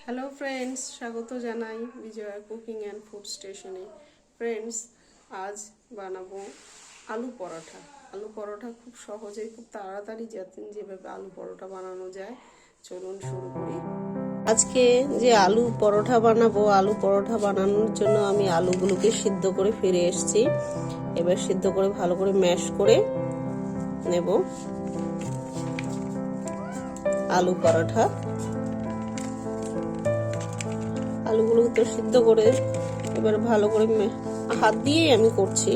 Hello friends, স্বাগত জানাই Bijoya cooking and food স্টেশনে। ফ্রেন্ডস, আজ বানাবো আলু পরোটা। আলু পরোটা খুব সহজেই, খুব তাড়াতাড়ি যেভাবে আলু পরোটা বানানো যায়, চলুন শুরু করি। আজকে যে আলু পরোটা বানাবো, আলু পরোটা বানানোর জন্য আমি আলুগুলোকে সিদ্ধ করে ফিরে এসেছি। এবার সিদ্ধ করে ভালো করে ম্যাশ করে নেব আলু পরোটা। আলুগুলো তো সিদ্ধ করে এবার ভালো করে হাত দিয়েই আমি করছি।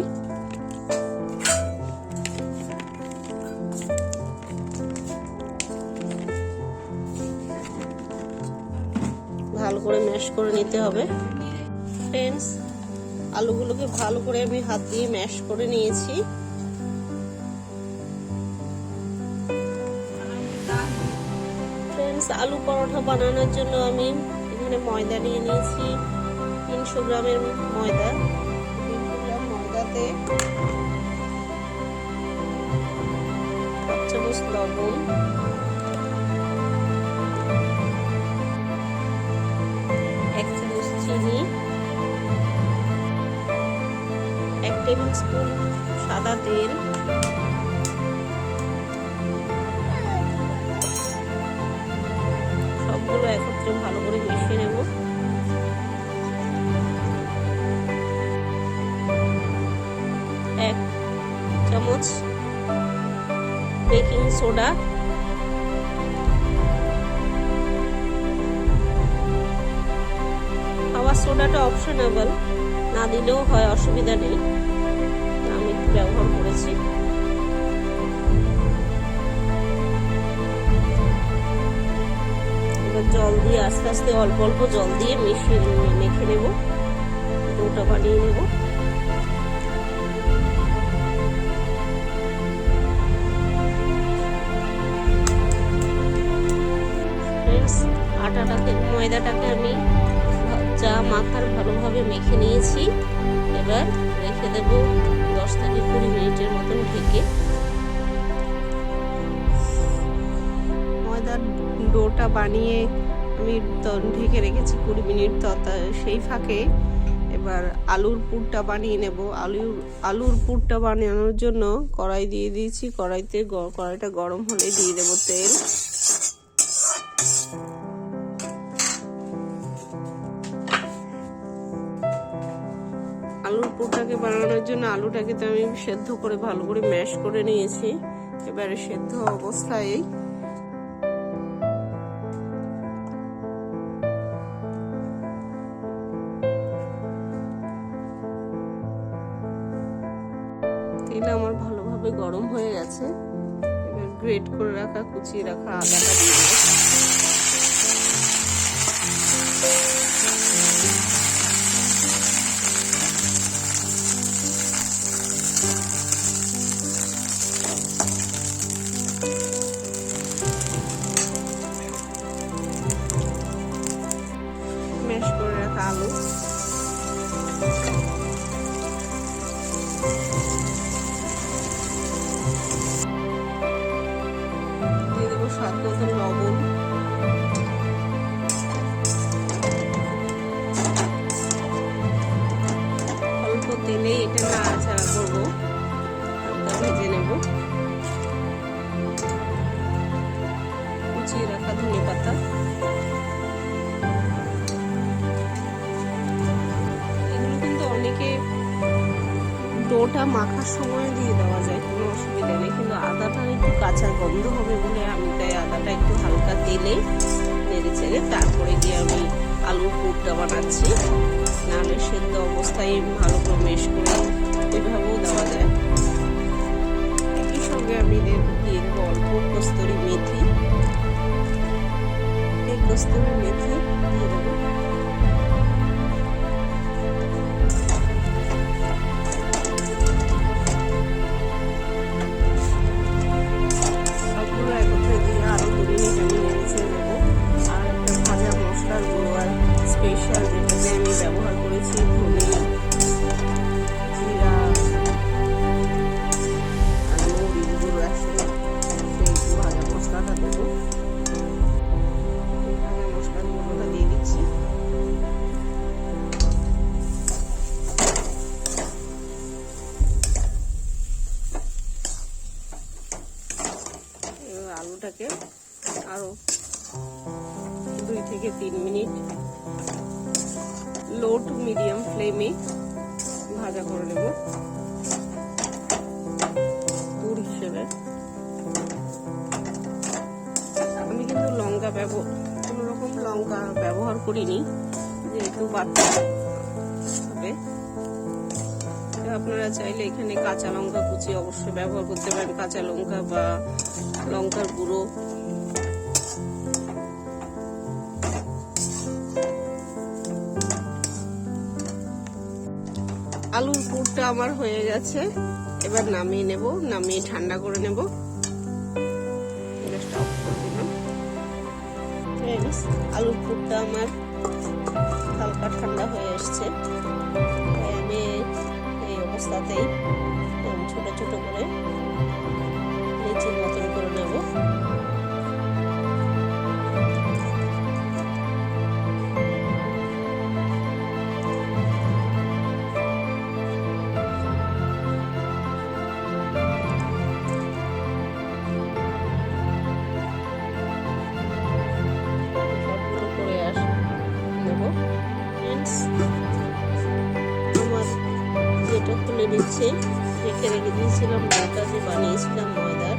ভালো করে ম্যাশ করে নিতে হবে। ফ্রেন্ডস, আলুগুলোকে ভালো করে আমি হাত দিয়ে ম্যাশ করে নিয়েছি। ফ্রেন্ডস, আলু পরোটা বানানোর জন্য আমি এখানে ময়দা নিয়ে নিয়েছি 300 গ্রামের ময়দা। 300 গ্রাম ময়দাতে 1 চামচ লবণ, 1 চামচ চিনি, 1 টেবিল স্পুন সাদা তেল, সবগুলো একত্রে ভালো করে মিশিয়ে নেব। 1 চামচ বেকিং সোডা, খাবার সোডাটা অপশনাল, না দিলেও হয়, অসুবিধা নেই, আমি একটু ব্যবহার করেছি। এবার জল দিয়ে আস্তে আস্তে অল্প অল্প জল দিয়ে মিশিয়ে মেখে নেব, ডোটা বানিয়ে নেব। ময়দাটাকে আমি চা মাখার ভালোভাবে মেখে নিয়েছি। এবার রেখে দেব 10 থেকে 20 মিনিটের মতন ঢেকে। ময়দার ডোটা বানিয়ে আমি ঢেকে রেখেছি 20 মিনিট। সেই ফাঁকে এবার আলুর পুরটা বানিয়ে নেব। আলুর পুরটা বানানোর জন্য কড়াই দিয়ে দিয়েছি। কড়াইটা গরম হলে দিয়ে দেব তেল। আলুর পুরটাকে বানানোর জন্য আলুটাকে তো আমি সেদ্ধ করে ভালো করে ম্যাশ করে নিয়েছি। এবারে সেদ্ধ অবস্থায় তেল আমার ভালোভাবে গরম হয়ে গেছে। এবার গ্রেট করে রাখা, কুচিয়ে রাখা আদাটা দিয়ে দেব। ম্যাশ করে রাখা আলু, দিয়ে দেবো স্বাদ মতো লবণ, অল্প তেলে এটা নাড়াচাড়া করবো, হালকা ভেজে নেব। কুচিয়ে রাখা ধনে পাতা, ডোটা মাখার সময় দিয়ে দেওয়া যায়, কোনো অসুবিধা নেই, কিন্তু আদাটা একটু কাঁচা গন্ধ হবে বলে আমি তাই আদাটা একটু হালকা তেলে নেড়ে চেড়ে তারপরে গিয়ে আমি আলুর পুরটা বানাচ্ছি। নাহলে সেদ্ধ অবস্থায় ভালো করে মেশ করে এভাবেও দেওয়া যায়। একই সঙ্গে আমি দিয়ে দেবো অল্প কস্তুরি মেথি। এই কস্তুরি মেথি দিয়ে দেবো। স্পেশাল যেটাতে আমি ব্যবহার করেছি ধনে, জিরা আর মরিচ গুঁড়ো আছে, সেই ভাজা মশলাটা দেবো। ভাজা মশলাগুলো থেকে 3 মিনিট লো টু মিডিয়াম ফ্লেমে ভাজা করে নেব পুর হিসেবে। আমি কিন্তু কোনো রকম লঙ্কা ব্যবহার করিনি, যেহেতু বাচ্চা হবে। আপনারা চাইলে এখানে কাঁচা লঙ্কা কুচি অবশ্যই ব্যবহার করতে পারেন, কাঁচা লঙ্কা বা লঙ্কার গুঁড়ো। আলুর পুরটা আমার হয়ে গেছে, এবার নামিয়ে নেব, নামিয়ে ঠান্ডা করে নেব। আলুর পুরটা আমার হালকা ঠান্ডা হয়ে এসছে, আমি এই অবস্থাতেই ছোট ছোট করে লিচির মতন করে নেব। আমার যেটা খুলে নিচ্ছে, রেখে দিয়েছিলাম ডোটা যে বানিয়েছিলাম ময়দার,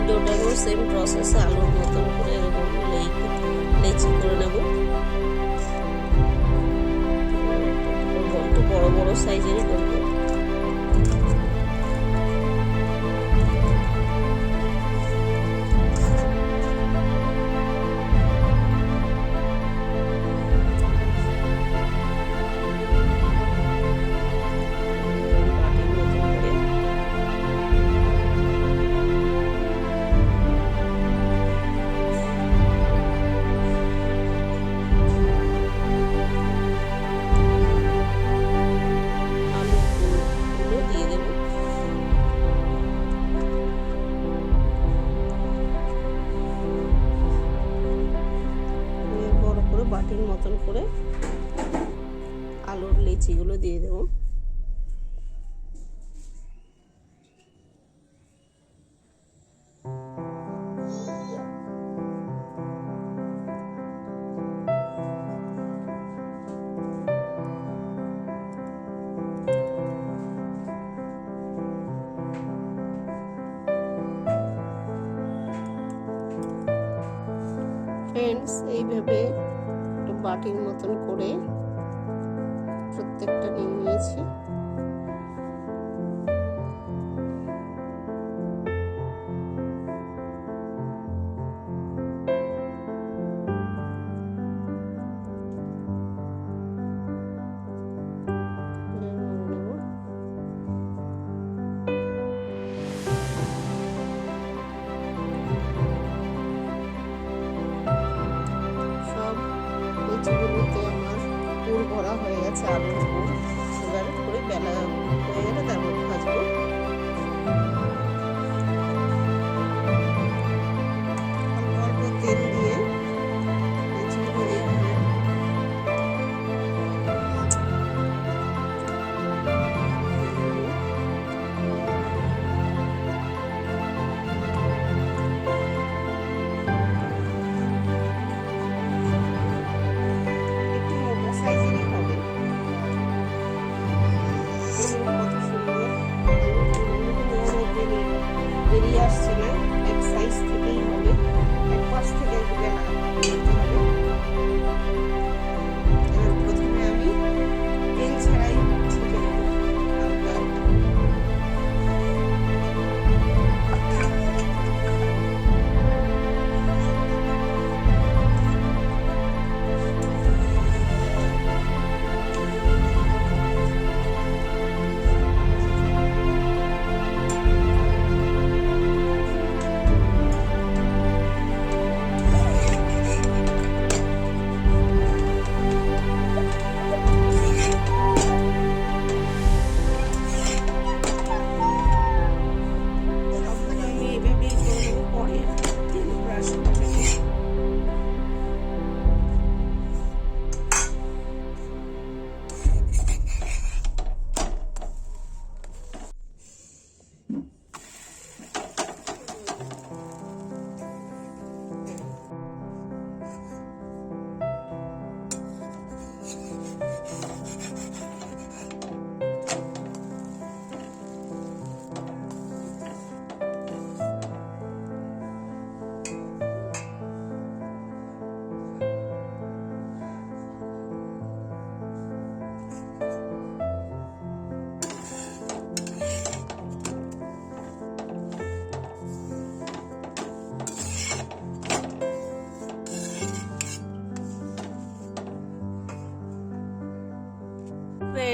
ডোটাকেও সেম প্রসেসে আলুর মতন করে এরকম লেচি করে নেব। একটু বড় বড় সাইজেরই করবো। বাটির মতন করে আলুর লিচিগুলো দিয়ে দেবো। ফ্রেন্ডস, এইভাবে বাটির মতন করে প্রত্যেকটা নিয়ে নিয়েছি। লিচিগুলোতে আমার পুর ভরা হয়ে গেছে, আলুর পুর। এবার করে বেলা হয়ে গেলে তারপর ভাজবো। অল্প তেল দিয়ে লিচিগুলো এইভাবে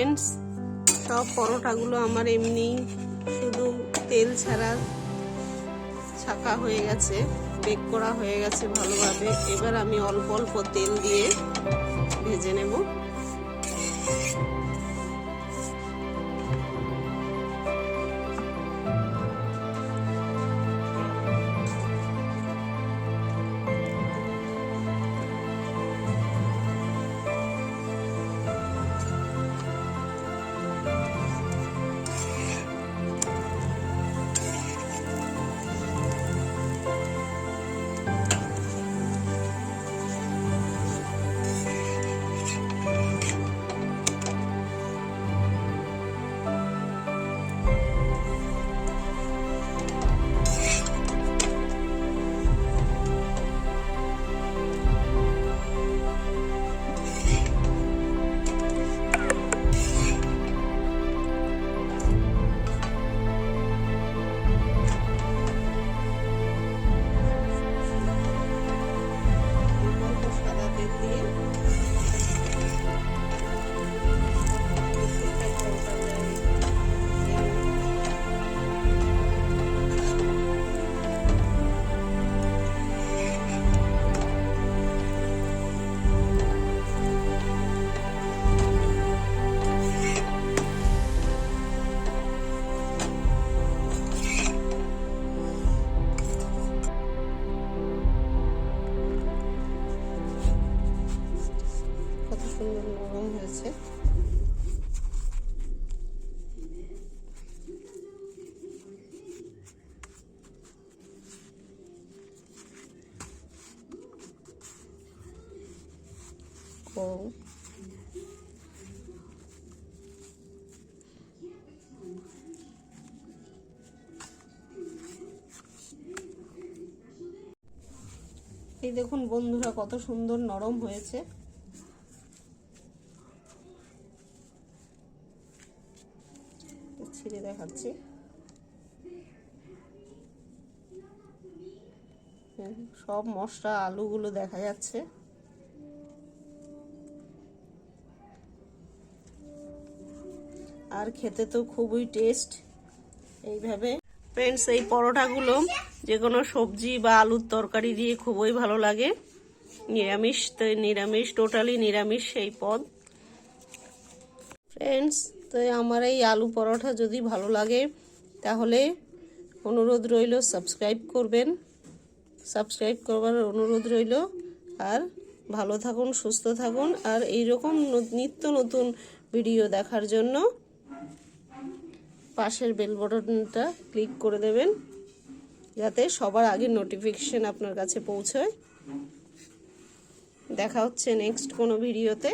ফ্রেন্ডস, সব পরোটাগুলো আমার এমনি শুধু তেল ছাড়া ছাকা হয়ে গেছে, বেক করা হয়ে গেছে ভালোভাবে। এবার আমি অল্প অল্প তেল দিয়ে ভেজে নেব। কত সুন্দর নরম হয়েছে। এই দেখুন বন্ধুরা, কত সুন্দর নরম হয়েছে। ছিঁড়ে দেখাচ্ছি। সব মশলা আলুগুলো দেখা যাচ্ছে। আর খেতে তো খুবই টেস্ট এইভাবে। ফ্রেন্ডস, এই পরোটাগুলো যে কোনো সবজি বা আলুর তরকারি দিয়ে খুবই ভালো লাগে। নিরামিষ টোটালি নিরামিষ এই পদ। ফ্রেন্ডস, তো আমার এই আলু পরোটা যদি ভালো লাগে তাহলে অনুরোধ রইল সাবস্ক্রাইব করবেন। সাবস্ক্রাইব করবার অনুরোধ রইল। আর ভালো থাকুন, সুস্থ থাকুন। আর এইরকম নিত্য নতুন ভিডিও দেখার জন্য পাশের বেল বাটনটা ক্লিক করে দেবেন, যাতে সবার আগে নোটিফিকেশন আপনার কাছে পৌঁছয়। দেখা হচ্ছে নেক্সট কোনো ভিডিওতে।